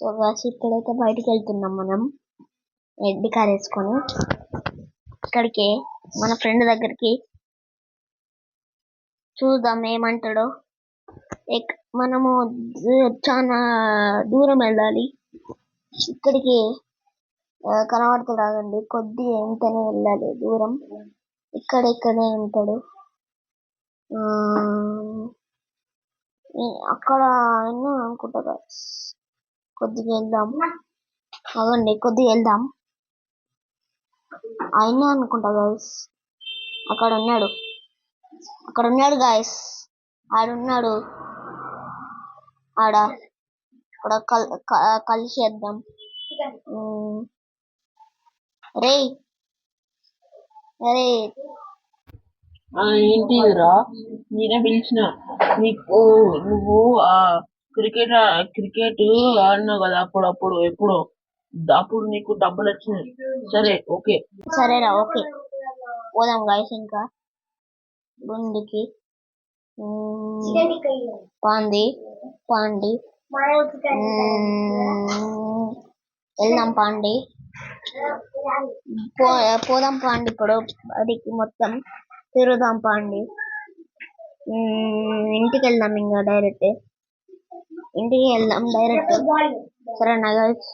So guys ఇక్కడైతే బయటికి వెళ్తున్నాం మనం రెడ్ కార్ వేసుకొని ఇక్కడికి మన ఫ్రెండ్ దగ్గరికి చూద్దాం ఏమంటాడో. మనము చాలా దూరం వెళ్ళాలి. ఇక్కడికి కనబడుతున్నాడండి, కొద్దిగా ఎంతనే వెళ్ళాలి దూరం. ఇక్కడే ఉంటాడు. అక్కడ అయినా అనుకుంటా. కొద్దిగా వెళ్దాం, అవండి కొద్దిగా వెళ్దాం. అయినా అనుకుంటా గాయస్, అక్కడ ఉన్నాడు గాయస్, ఆడున్నాడు. ఆడ కలిసేద్దాం. రే అరే ఏంటిరా నేనే పిలిచిన నీకు. నువ్వు క్రికెట్ ఆడినావు కదా అప్పుడు ఎప్పుడో. అప్పుడు నీకు డబ్బులు వచ్చినాయి. సరే ఓకే. సరేరా ఓకే, పోదాం గాయస్. ఇంకా ముందుకి పాండి వెళ్దాం. పాండి పోదాం. పాండి ఇప్పుడు అడికి మొత్తం తిరుగుదాం. పాండి ఇంటికి వెళ్దాం. ఇంకా డైరెక్ట్ ఇంటికి వెళ్దాం డైరెక్ట్. సరేనా గైస్,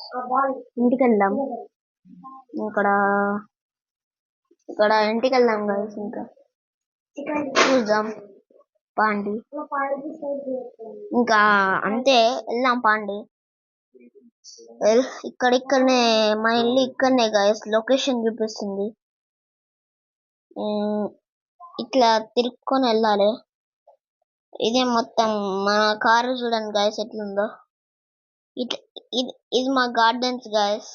ఇంటికి వెళ్దాం. ఇక్కడ ఇంటికి వెళ్దాం గైస్. ఇంకా చూద్దాం పాండి. ఇంకా అంతే, వెళ్దాం పాండి. ఇక్కడనే మా ఇల్లు, ఇక్కడనే గైస్. లొకేషన్ చూపిస్తుంది. ఇట్లా తిరుక్కొని వెళ్ళాలి. ఇదే మొత్తం మన కారు. చూడండి గైస్ ఎట్లుందో. ఇది మా గార్డెన్స్ గైస్.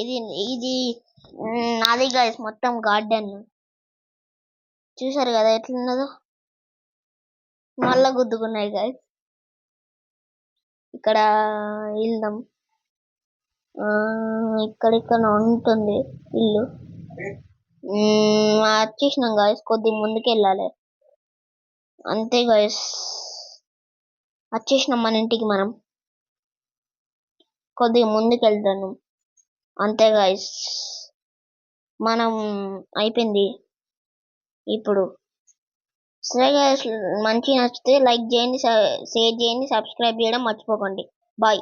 ఇది నాది గైస్, మొత్తం గార్డెన్. చూసారు కదా ఎట్లున్నదో. మళ్ళా గుద్దుకున్నాయి గైస్. ఇక్కడ వెళ్దాం. ఇక్కడ ఉంటుంది ఇల్లు. వచ్చేసినాం గైస్. కొద్దిగా ముందుకు వెళ్ళాలి అంతే గైస్. వచ్చేసినాం మన ఇంటికి. మనం కొద్దిగా ముందుకు వెళ్తాను అంతే గైస్. మనం అయిపోయింది ఇప్పుడు. సరే గైస్, మంచిగా నచ్చితే లైక్ చేయండి, షేర్ చేయండి, సబ్స్క్రైబ్ చేయడం మర్చిపోకండి. బాయ్.